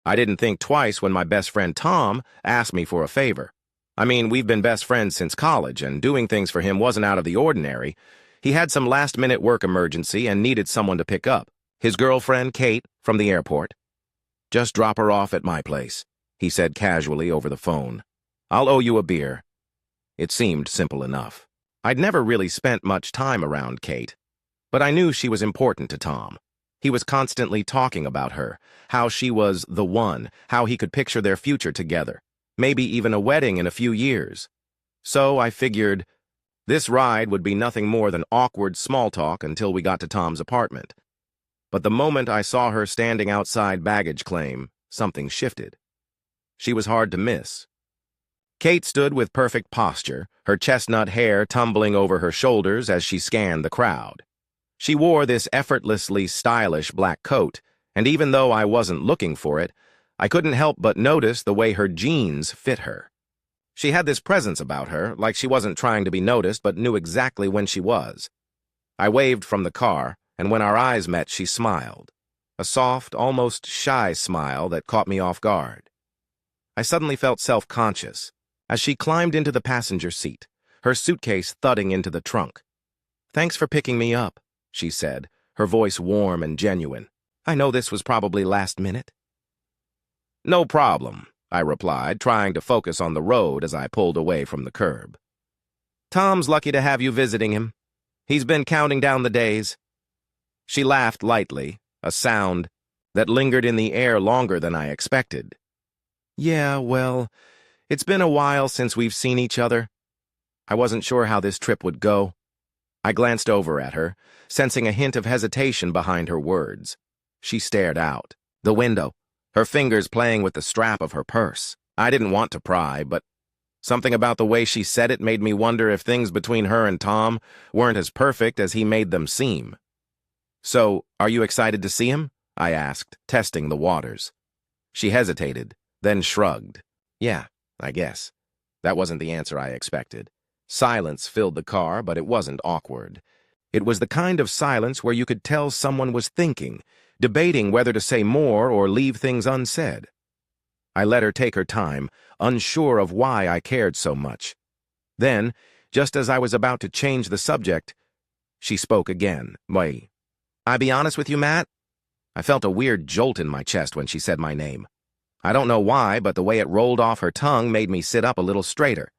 I didn't think twice when my best friend Tom asked me for a favor. I mean, we've been best friends since college, and doing things for him wasn't out of the ordinary. He had some last-minute work emergency and needed someone to pick up. His girlfriend, Kate, from the airport. "Just drop her off at my place," he said casually over the phone. "I'll owe you a beer." It seemed simple enough. I'd never really spent much time around Kate, but I knew she was important to Tom. He was constantly talking about her, how she was the one, how he could picture their future together, maybe even a wedding in a few years. So I figured this ride would be nothing more than awkward small talk until we got to Tom's apartment. But the moment I saw her standing outside baggage claim, something shifted. She was hard to miss. Kate stood with perfect posture, her chestnut hair tumbling over her shoulders as she scanned the crowd. She wore this effortlessly stylish black coat, and even though I wasn't looking for it, I couldn't help but notice the way her jeans fit her. She had this presence about her, like she wasn't trying to be noticed but knew exactly when she was. I waved from the car, and when our eyes met, she smiled. A soft, almost shy smile that caught me off guard. I suddenly felt self-conscious as she climbed into the passenger seat, her suitcase thudding into the trunk. "Thanks for picking me up," she said, her voice warm and genuine. "I know this was probably last minute." "No problem," I replied, trying to focus on the road as I pulled away from the curb. "Tom's lucky to have you visiting him. He's been counting down the days." She laughed lightly, a sound that lingered in the air longer than I expected. "Yeah, well, it's been a while since we've seen each other. I wasn't sure how this trip would go." I glanced over at her, sensing a hint of hesitation behind her words. She stared out the window, her fingers playing with the strap of her purse. I didn't want to pry, but something about the way she said it made me wonder if things between her and Tom weren't as perfect as he made them seem. "So, are you excited to see him?" I asked, testing the waters. She hesitated, then shrugged. "Yeah, I guess." That wasn't the answer I expected. Silence filled the car, but it wasn't awkward. It was the kind of silence where you could tell someone was thinking, debating whether to say more or leave things unsaid. I let her take her time, unsure of why I cared so much. Then, just as I was about to change the subject, she spoke again. "Wait, I be honest with you, Matt?" I felt a weird jolt in my chest when she said my name. I don't know why, but the way it rolled off her tongue made me sit up a little straighter.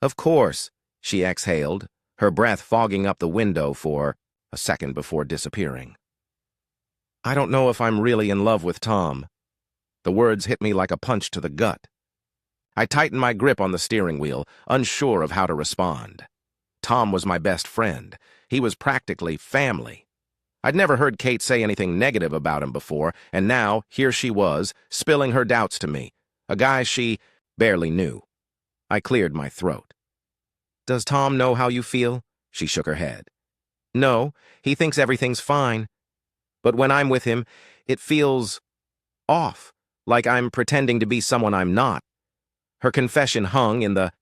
"Of course," she exhaled, her breath fogging up the window for a second before disappearing. "I don't know if I'm really in love with Tom." The words hit me like a punch to the gut. I tightened my grip on the steering wheel, unsure of how to respond. Tom was my best friend. He was practically family. I'd never heard Kate say anything negative about him before, and now here she was, spilling her doubts to me, a guy she barely knew. I cleared my throat. "Does Tom know how you feel?" She shook her head. "No, he thinks everything's fine. But when I'm with him, it feels off, like I'm pretending to be someone I'm not." Her confession hung in the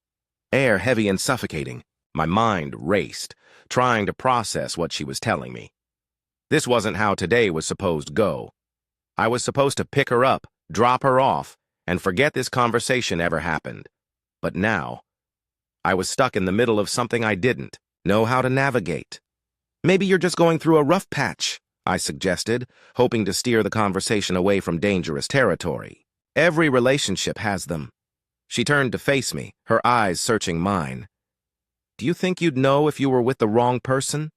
air, heavy and suffocating. My mind raced, trying to process what she was telling me. This wasn't how today was supposed to go. I was supposed to pick her up, drop her off, and forget this conversation ever happened. But now, I was stuck in the middle of something I didn't know how to navigate. "Maybe you're just going through a rough patch," I suggested, hoping to steer the conversation away from dangerous territory. "Every relationship has them." She turned to face me, her eyes searching mine. "Do you think you'd know if you were with the wrong person?"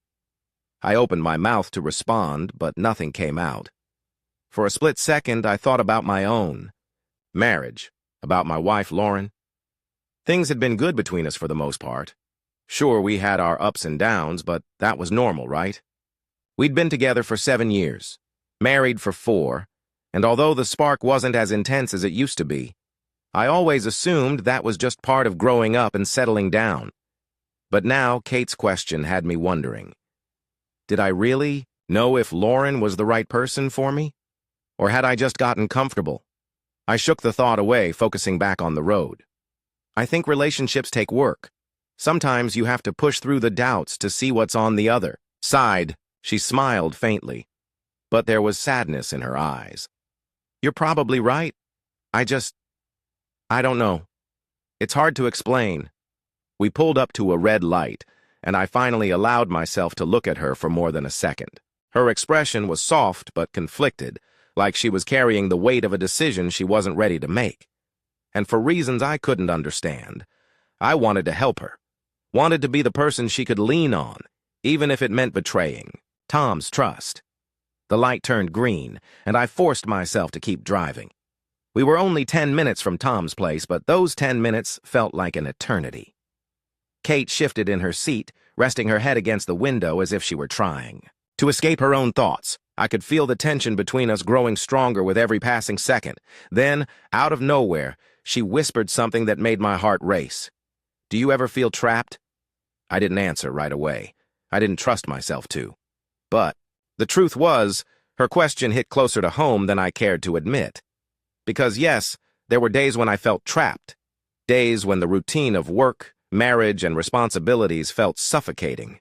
I opened my mouth to respond, but nothing came out. For a split second, I thought about my own marriage, about my wife, Lauren. Things had been good between us for the most part. Sure, we had our ups and downs, but that was normal, right? We'd been together for 7 years, married for 4, and although the spark wasn't as intense as it used to be, I always assumed that was just part of growing up and settling down. But now Kate's question had me wondering. Did I really know if Lauren was the right person for me? Or had I just gotten comfortable? I shook the thought away, focusing back on the road. I think relationships take work. Sometimes you have to push through the doubts to see what's on the other side. She smiled faintly, but there was sadness in her eyes. "You're probably right," I just, I don't know. It's hard to explain. We pulled up to a red light, and I finally allowed myself to look at her for more than a second. Her expression was soft but conflicted, like she was carrying the weight of a decision she wasn't ready to make. And for reasons I couldn't understand, I wanted to help her, wanted to be the person she could lean on, even if it meant betraying Tom's trust. The light turned green, and I forced myself to keep driving. We were only 10 minutes from Tom's place, but those 10 minutes felt like an eternity. Kate shifted in her seat, resting her head against the window as if she were trying to escape her own thoughts. I could feel the tension between us growing stronger with every passing second. Then, out of nowhere, she whispered something that made my heart race. "Do you ever feel trapped?" I didn't answer right away. I didn't trust myself to. But the truth was, her question hit closer to home than I cared to admit. Because yes, there were days when I felt trapped. Days when the routine of work, marriage, and responsibilities felt suffocating.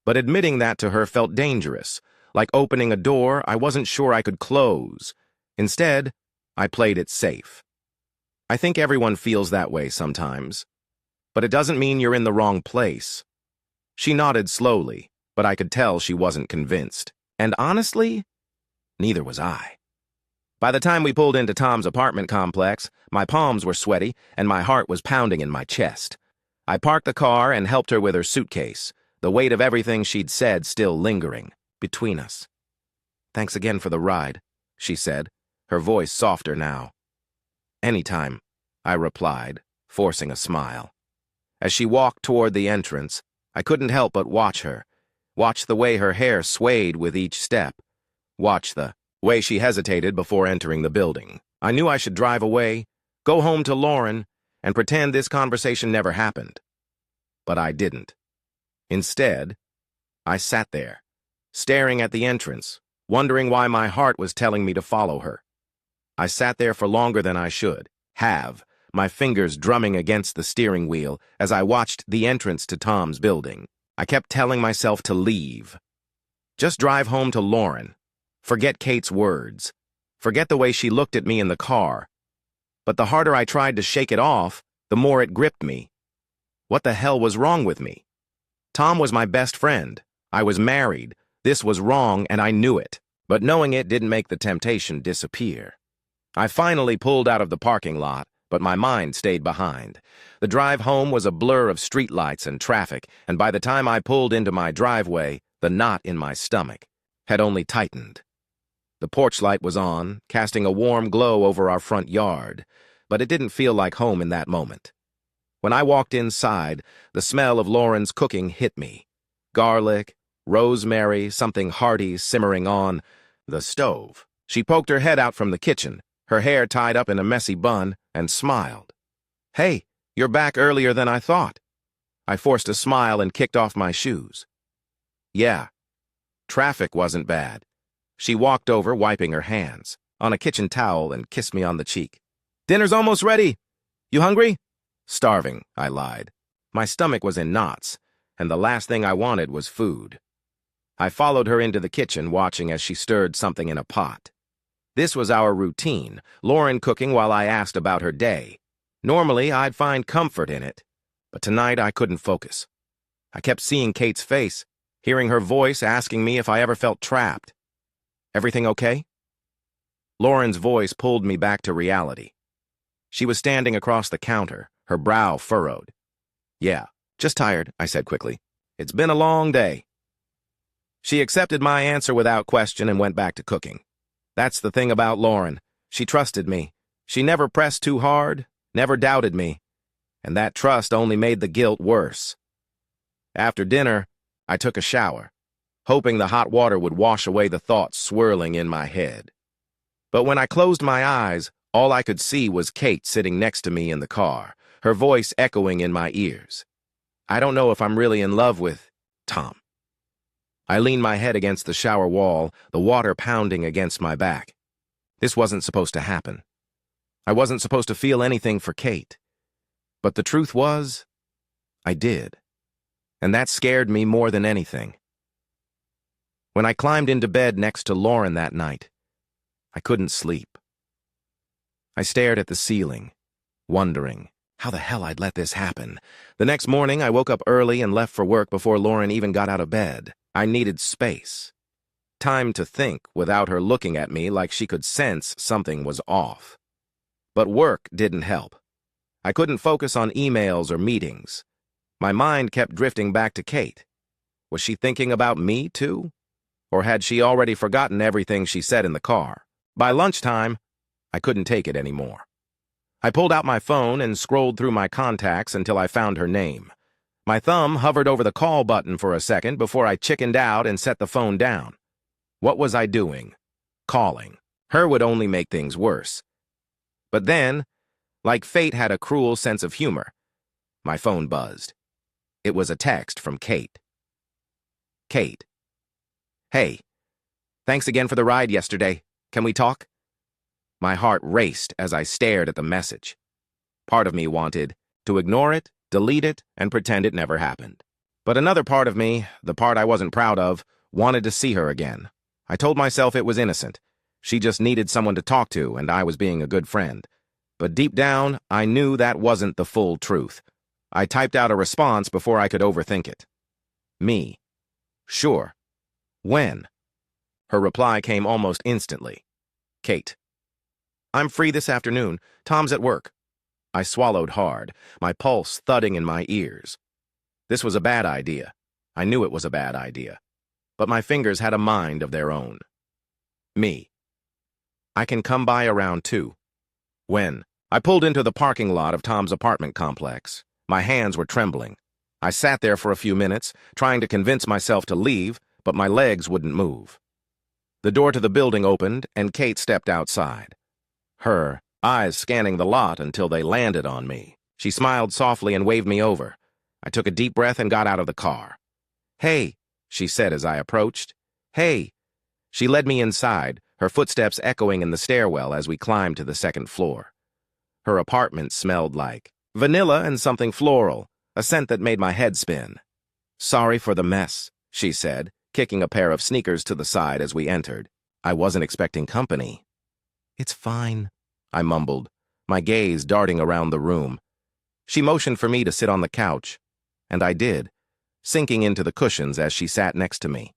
But admitting that to her felt dangerous, like opening a door I wasn't sure I could close. Instead, I played it safe. I think everyone feels that way sometimes. But it doesn't mean you're in the wrong place. She nodded slowly, but I could tell she wasn't convinced. And honestly, neither was I. By the time we pulled into Tom's apartment complex, my palms were sweaty and my heart was pounding in my chest. I parked the car and helped her with her suitcase, the weight of everything she'd said still lingering between us. "Thanks again for the ride," she said, her voice softer now. "Anytime," I replied, forcing a smile. As she walked toward the entrance, I couldn't help but watch her, watch the way her hair swayed with each step, watch the way she hesitated before entering the building. I knew I should drive away, go home to Lauren, and pretend this conversation never happened. But I didn't. Instead, I sat there, staring at the entrance, wondering why my heart was telling me to follow her. I sat there for longer than I should have, my fingers drumming against the steering wheel as I watched the entrance to Tom's building. I kept telling myself to leave. Just drive home to Lauren. Forget Kate's words. Forget the way she looked at me in the car. But the harder I tried to shake it off, the more it gripped me. What the hell was wrong with me? Tom was my best friend. I was married. This was wrong, and I knew it. But knowing it didn't make the temptation disappear. I finally pulled out of the parking lot, but my mind stayed behind. The drive home was a blur of streetlights and traffic, and by the time I pulled into my driveway, the knot in my stomach had only tightened. The porch light was on, casting a warm glow over our front yard, but it didn't feel like home in that moment. When I walked inside, the smell of Lauren's cooking hit me. Garlic, rosemary, something hearty simmering on the stove. She poked her head out from the kitchen, her hair tied up in a messy bun, and smiled. "Hey, you're back earlier than I thought." I forced a smile and kicked off my shoes. "Yeah, traffic wasn't bad." She walked over, wiping her hands on a kitchen towel, and kissed me on the cheek. "Dinner's almost ready. You hungry?" "Starving," I lied. My stomach was in knots, and the last thing I wanted was food. I followed her into the kitchen, watching as she stirred something in a pot. This was our routine, Lauren cooking while I asked about her day. Normally, I'd find comfort in it, but tonight I couldn't focus. I kept seeing Kate's face, hearing her voice asking me if I ever felt trapped. "Everything okay?" Lauren's voice pulled me back to reality. She was standing across the counter, her brow furrowed. "Yeah, just tired," I said quickly. "It's been a long day." She accepted my answer without question and went back to cooking. That's the thing about Lauren. She trusted me. She never pressed too hard, never doubted me. And that trust only made the guilt worse. After dinner, I took a shower, hoping the hot water would wash away the thoughts swirling in my head. But when I closed my eyes, all I could see was Kate sitting next to me in the car, her voice echoing in my ears. "I don't know if I'm really in love with Tom." I leaned my head against the shower wall, the water pounding against my back. This wasn't supposed to happen. I wasn't supposed to feel anything for Kate. But the truth was, I did. And that scared me more than anything. When I climbed into bed next to Lauren that night, I couldn't sleep. I stared at the ceiling, wondering how the hell I'd let this happen. The next morning, I woke up early and left for work before Lauren even got out of bed. I needed space. Time to think without her looking at me like she could sense something was off. But work didn't help. I couldn't focus on emails or meetings. My mind kept drifting back to Kate. Was she thinking about me, too? Or had she already forgotten everything she said in the car? By lunchtime, I couldn't take it anymore. I pulled out my phone and scrolled through my contacts until I found her name. My thumb hovered over the call button for a second before I chickened out and set the phone down. What was I doing? Calling. Her would only make things worse. But then, like fate had a cruel sense of humor, my phone buzzed. It was a text from Kate. Kate. Hey, thanks again for the ride yesterday. Can we talk? My heart raced as I stared at the message. Part of me wanted to ignore it, delete it, and pretend it never happened. But another part of me, the part I wasn't proud of, wanted to see her again. I told myself it was innocent. She just needed someone to talk to, and I was being a good friend. But deep down, I knew that wasn't the full truth. I typed out a response before I could overthink it. Me. Sure. When? Her reply came almost instantly. Kate. I'm free this afternoon. Tom's at work. I swallowed hard, my pulse thudding in my ears. This was a bad idea. I knew it was a bad idea. But my fingers had a mind of their own. Me. I can come by around 2. When? I pulled into the parking lot of Tom's apartment complex. My hands were trembling. I sat there for a few minutes, trying to convince myself to leave, but my legs wouldn't move. The door to the building opened, and Kate stepped outside. Her eyes scanning the lot until they landed on me. She smiled softly and waved me over. I took a deep breath and got out of the car. Hey, she said as I approached. Hey. She led me inside, her footsteps echoing in the stairwell as we climbed to the second floor. Her apartment smelled like vanilla and something floral, a scent that made my head spin. Sorry for the mess, she said, kicking a pair of sneakers to the side as we entered. I wasn't expecting company. It's fine, I mumbled, my gaze darting around the room. She motioned for me to sit on the couch, and I did, sinking into the cushions as she sat next to me.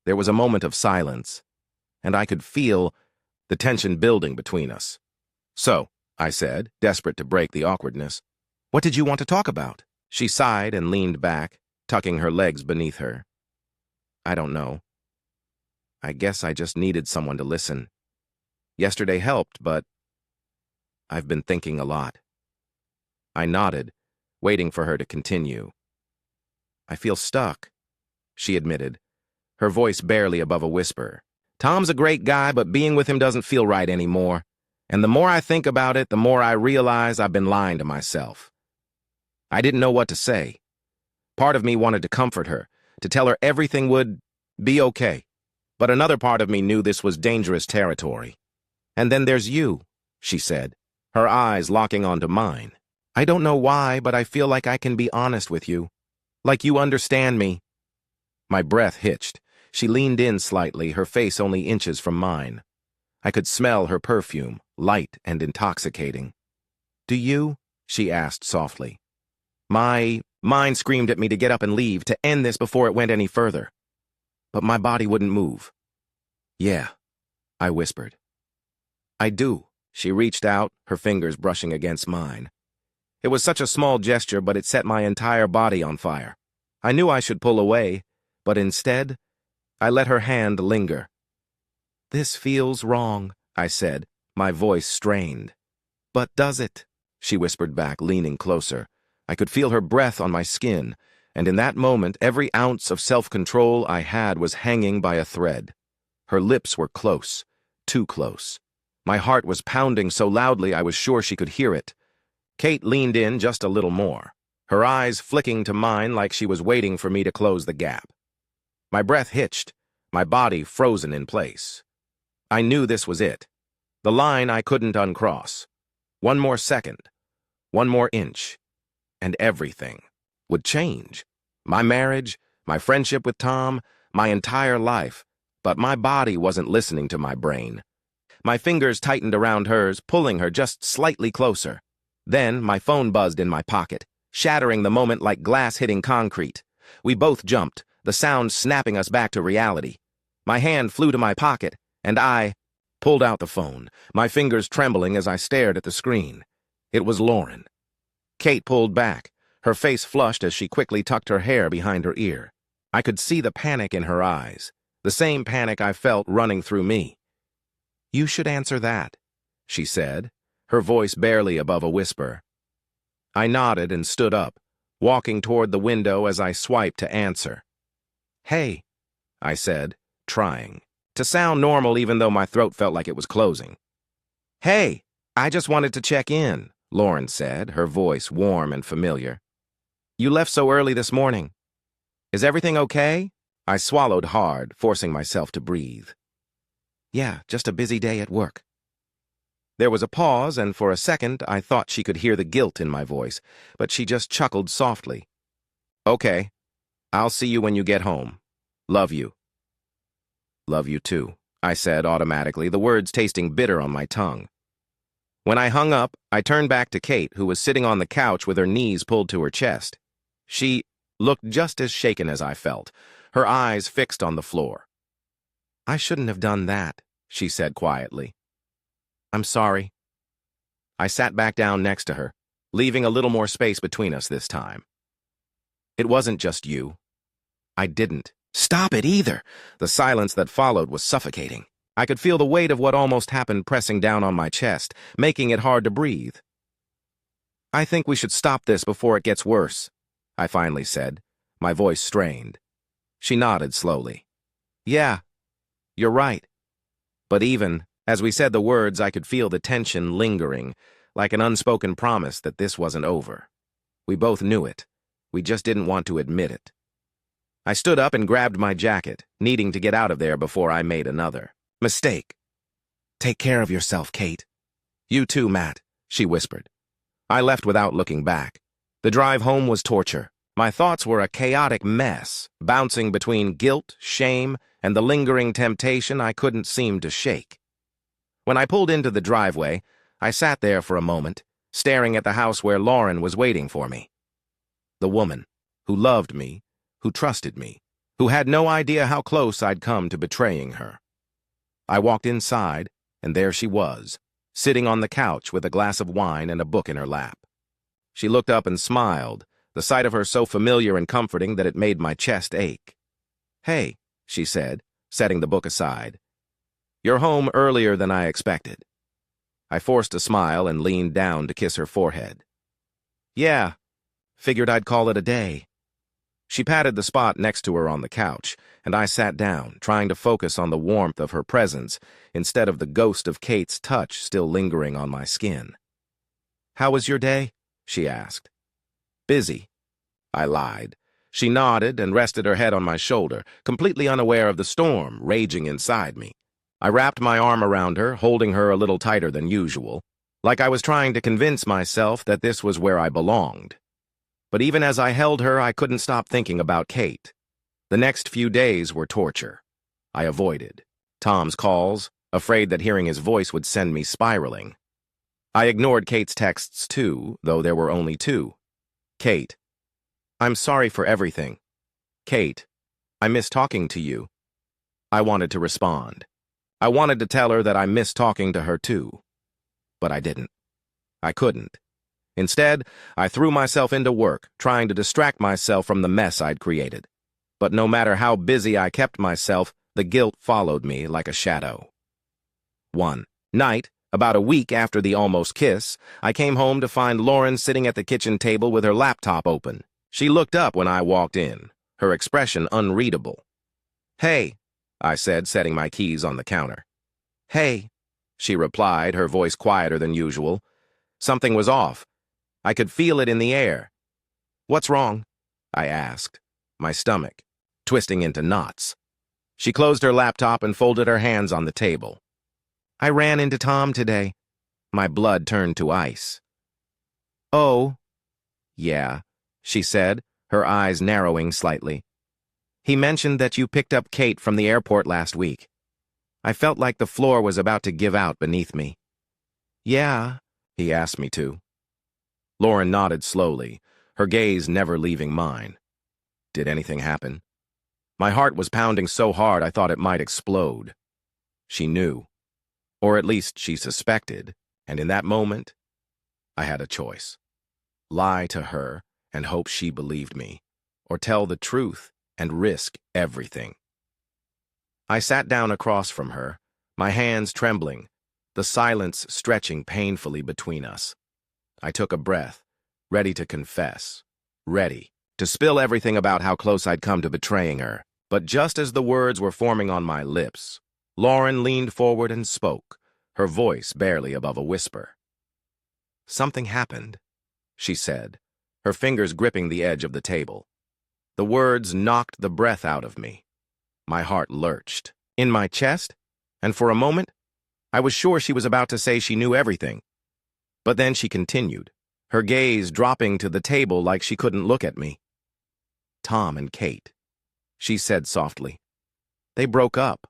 There was a moment of silence, and I could feel the tension building between us. So, I said, desperate to break the awkwardness, what did you want to talk about? She sighed and leaned back, tucking her legs beneath her. I don't know. I guess I just needed someone to listen. Yesterday helped, but I've been thinking a lot. I nodded, waiting for her to continue. I feel stuck, she admitted, her voice barely above a whisper. Tom's a great guy, but being with him doesn't feel right anymore. And the more I think about it, the more I realize I've been lying to myself. I didn't know what to say. Part of me wanted to comfort her, to tell her everything would be okay. But another part of me knew this was dangerous territory. And then there's you, she said, her eyes locking onto mine. I don't know why, but I feel like I can be honest with you. Like you understand me. My breath hitched. She leaned in slightly, her face only inches from mine. I could smell her perfume, light and intoxicating. Do you? She asked softly. My mind screamed at me to get up and leave, to end this before it went any further. But my body wouldn't move. Yeah, I whispered. I do. She reached out, her fingers brushing against mine. It was such a small gesture, but it set my entire body on fire. I knew I should pull away, but instead, I let her hand linger. This feels wrong, I said, my voice strained. But does it? She whispered back, leaning closer. I could feel her breath on my skin, and in that moment, every ounce of self-control I had was hanging by a thread. Her lips were close, too close. My heart was pounding so loudly I was sure she could hear it. Kate leaned in just a little more, her eyes flicking to mine like she was waiting for me to close the gap. My breath hitched, my body frozen in place. I knew this was it, the line I couldn't uncross. One more second, one more inch, and everything would change. My marriage, my friendship with Tom, my entire life, but my body wasn't listening to my brain. My fingers tightened around hers, pulling her just slightly closer. Then my phone buzzed in my pocket, shattering the moment like glass hitting concrete. We both jumped, the sound snapping us back to reality. My hand flew to my pocket, and I pulled out the phone, my fingers trembling as I stared at the screen. It was Lauren. Kate pulled back, her face flushed as she quickly tucked her hair behind her ear. I could see the panic in her eyes, the same panic I felt running through me. "You should answer that," she said, her voice barely above a whisper. I nodded and stood up, walking toward the window as I swiped to answer. "Hey," I said, trying to sound normal even though my throat felt like it was closing. "Hey, I just wanted to check in," Lauren said, her voice warm and familiar. "You left so early this morning. Is everything okay?" I swallowed hard, forcing myself to breathe. "Yeah, just a busy day at work." There was a pause, and for a second I thought she could hear the guilt in my voice, but she just chuckled softly. "Okay, I'll see you when you get home. Love you." "Love you too," I said automatically, the words tasting bitter on my tongue. When I hung up, I turned back to Kate, who was sitting on the couch with her knees pulled to her chest. She looked just as shaken as I felt, her eyes fixed on the floor. "I shouldn't have done that," she said quietly. "I'm sorry." I sat back down next to her, leaving a little more space between us this time. "It wasn't just you. I didn't stop it either." The silence that followed was suffocating. I could feel the weight of what almost happened pressing down on my chest, making it hard to breathe. "I think we should stop this before it gets worse," I finally said, my voice strained. She nodded slowly. "Yeah, you're right." But even as we said the words, I could feel the tension lingering, like an unspoken promise that this wasn't over. We both knew it. We just didn't want to admit it. I stood up and grabbed my jacket, needing to get out of there before I made another mistake. "Take care of yourself, Kate." "You too, Matt," she whispered. I left without looking back. The drive home was torture. My thoughts were a chaotic mess, bouncing between guilt, shame, and the lingering temptation I couldn't seem to shake. When I pulled into the driveway, I sat there for a moment, staring at the house where Lauren was waiting for me. The woman who loved me, who trusted me, who had no idea how close I'd come to betraying her. I walked inside, and there she was, sitting on the couch with a glass of wine and a book in her lap. She looked up and smiled, the sight of her so familiar and comforting that it made my chest ache. "Hey," she said, setting the book aside. "You're home earlier than I expected." I forced a smile and leaned down to kiss her forehead. "Yeah, figured I'd call it a day." She patted the spot next to her on the couch, and I sat down, trying to focus on the warmth of her presence instead of the ghost of Kate's touch still lingering on my skin. "How was your day?" she asked. "Busy," I lied. She nodded and rested her head on my shoulder, completely unaware of the storm raging inside me. I wrapped my arm around her, holding her a little tighter than usual, like I was trying to convince myself that this was where I belonged. But even as I held her, I couldn't stop thinking about Kate. The next few days were torture. I avoided Tom's calls, afraid that hearing his voice would send me spiraling. I ignored Kate's texts too, though there were only two. "Kate, I'm sorry for everything." "Kate, I miss talking to you." I wanted to respond. I wanted to tell her that I missed talking to her too. But I didn't. I couldn't. Instead, I threw myself into work, trying to distract myself from the mess I'd created. But no matter how busy I kept myself, the guilt followed me like a shadow. One night, about a week after the almost kiss, I came home to find Lauren sitting at the kitchen table with her laptop open. She looked up when I walked in, her expression unreadable. "Hey," I said, setting my keys on the counter. "Hey," she replied, her voice quieter than usual. Something was off. I could feel it in the air. "What's wrong?" I asked, my stomach twisting into knots. She closed her laptop and folded her hands on the table. "I ran into Tom today." My blood turned to ice. "Oh, yeah," she said, her eyes narrowing slightly. "He mentioned that you picked up Kate from the airport last week." I felt like the floor was about to give out beneath me. Yeah, he asked me to. Lauren nodded slowly, her gaze never leaving mine. Did anything happen? My heart was pounding so hard I thought it might explode. She knew, or at least she suspected, and in that moment, I had a choice. Lie to her and hope she believed me, or tell the truth and risk everything. I sat down across from her, my hands trembling, the silence stretching painfully between us. I took a breath, ready to confess, ready to spill everything about how close I'd come to betraying her. But just as the words were forming on my lips, Lauren leaned forward and spoke, her voice barely above a whisper. Something happened, she said, her fingers gripping the edge of the table. The words knocked the breath out of me. My heart lurched in my chest, and for a moment, I was sure she was about to say she knew everything. But then she continued, her gaze dropping to the table like she couldn't look at me. Tom and Kate, she said softly. They broke up.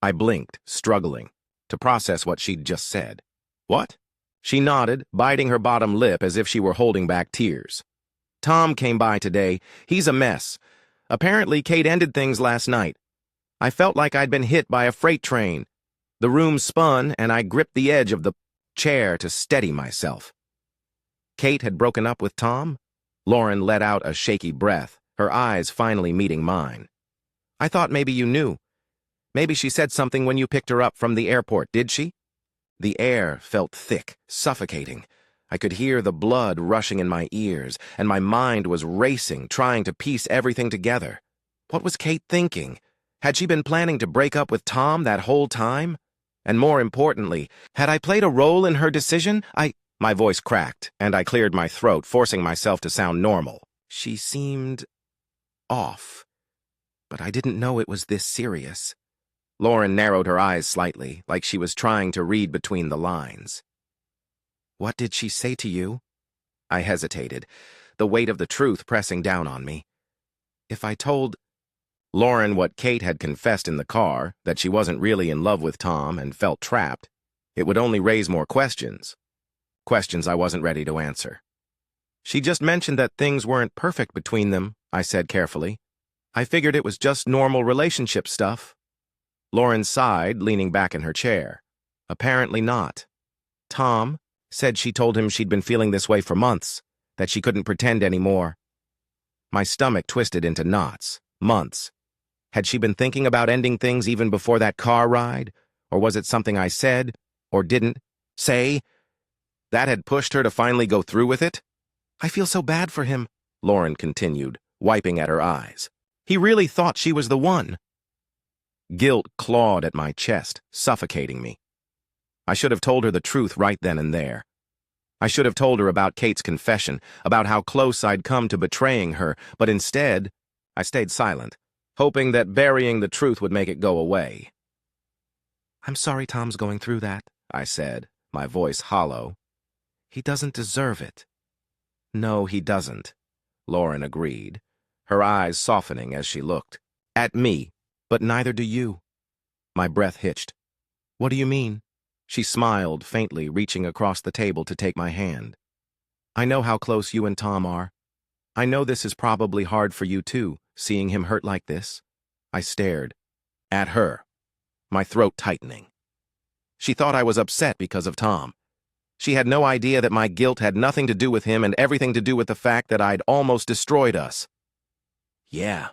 I blinked, struggling to process what she'd just said. What? She nodded, biting her bottom lip as if she were holding back tears. Tom came by today. He's a mess. Apparently, Kate ended things last night. I felt like I'd been hit by a freight train. The room spun, and I gripped the edge of the chair to steady myself. Kate had broken up with Tom? Lauren let out a shaky breath, her eyes finally meeting mine. I thought maybe you knew. Maybe she said something when you picked her up from the airport, did she? The air felt thick, suffocating. I could hear the blood rushing in my ears, and my mind was racing, trying to piece everything together. What was Kate thinking? Had she been planning to break up with Tom that whole time? And more importantly, had I played a role in her decision? My voice cracked, and I cleared my throat, forcing myself to sound normal. She seemed off, but I didn't know it was this serious. Lauren narrowed her eyes slightly, like she was trying to read between the lines. What did she say to you? I hesitated, the weight of the truth pressing down on me. If I told Lauren what Kate had confessed in the car, that she wasn't really in love with Tom and felt trapped, it would only raise more questions. Questions I wasn't ready to answer. She just mentioned that things weren't perfect between them, I said carefully. I figured it was just normal relationship stuff. Lauren sighed, leaning back in her chair. Apparently not. Tom said she told him she'd been feeling this way for months, that she couldn't pretend anymore. My stomach twisted into knots. Months. Had she been thinking about ending things even before that car ride? Or was it something I said, or didn't, say, that had pushed her to finally go through with it? I feel so bad for him, Lauren continued, wiping at her eyes. He really thought she was the one. Guilt clawed at my chest, suffocating me. I should have told her the truth right then and there. I should have told her about Kate's confession, about how close I'd come to betraying her, but instead, I stayed silent, hoping that burying the truth would make it go away. I'm sorry Tom's going through that, I said, my voice hollow. He doesn't deserve it. No, he doesn't, Lauren agreed, her eyes softening as she looked at me. But neither do you. My breath hitched. What do you mean? She smiled faintly, reaching across the table to take my hand. I know how close you and Tom are. I know this is probably hard for you too, seeing him hurt like this. I stared at her, my throat tightening. She thought I was upset because of Tom. She had no idea that my guilt had nothing to do with him and everything to do with the fact that I'd almost destroyed us. Yeah,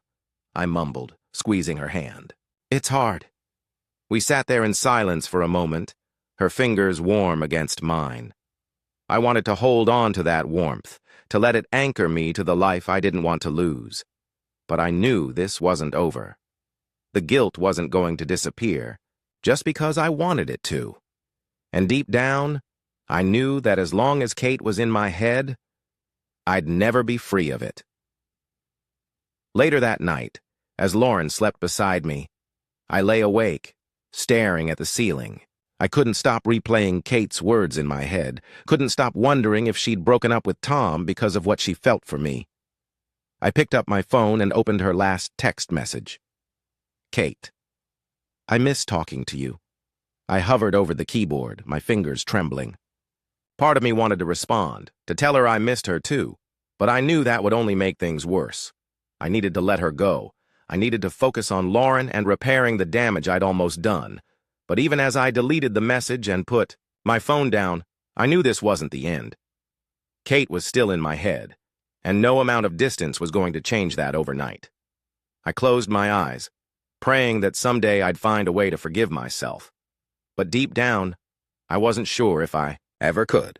I mumbled, squeezing her hand. It's hard. We sat there in silence for a moment, her fingers warm against mine. I wanted to hold on to that warmth, to let it anchor me to the life I didn't want to lose. But I knew this wasn't over. The guilt wasn't going to disappear, just because I wanted it to. And deep down, I knew that as long as Kate was in my head, I'd never be free of it. Later that night, as Lauren slept beside me, I lay awake, staring at the ceiling. I couldn't stop replaying Kate's words in my head, couldn't stop wondering if she'd broken up with Tom because of what she felt for me. I picked up my phone and opened her last text message. Kate. I miss talking to you. I hovered over the keyboard, my fingers trembling. Part of me wanted to respond, to tell her I missed her too, but I knew that would only make things worse. I needed to let her go. I needed to focus on Lauren and repairing the damage I'd almost done. But even as I deleted the message and put my phone down, I knew this wasn't the end. Kate was still in my head, and no amount of distance was going to change that overnight. I closed my eyes, praying that someday I'd find a way to forgive myself. But deep down, I wasn't sure if I ever could.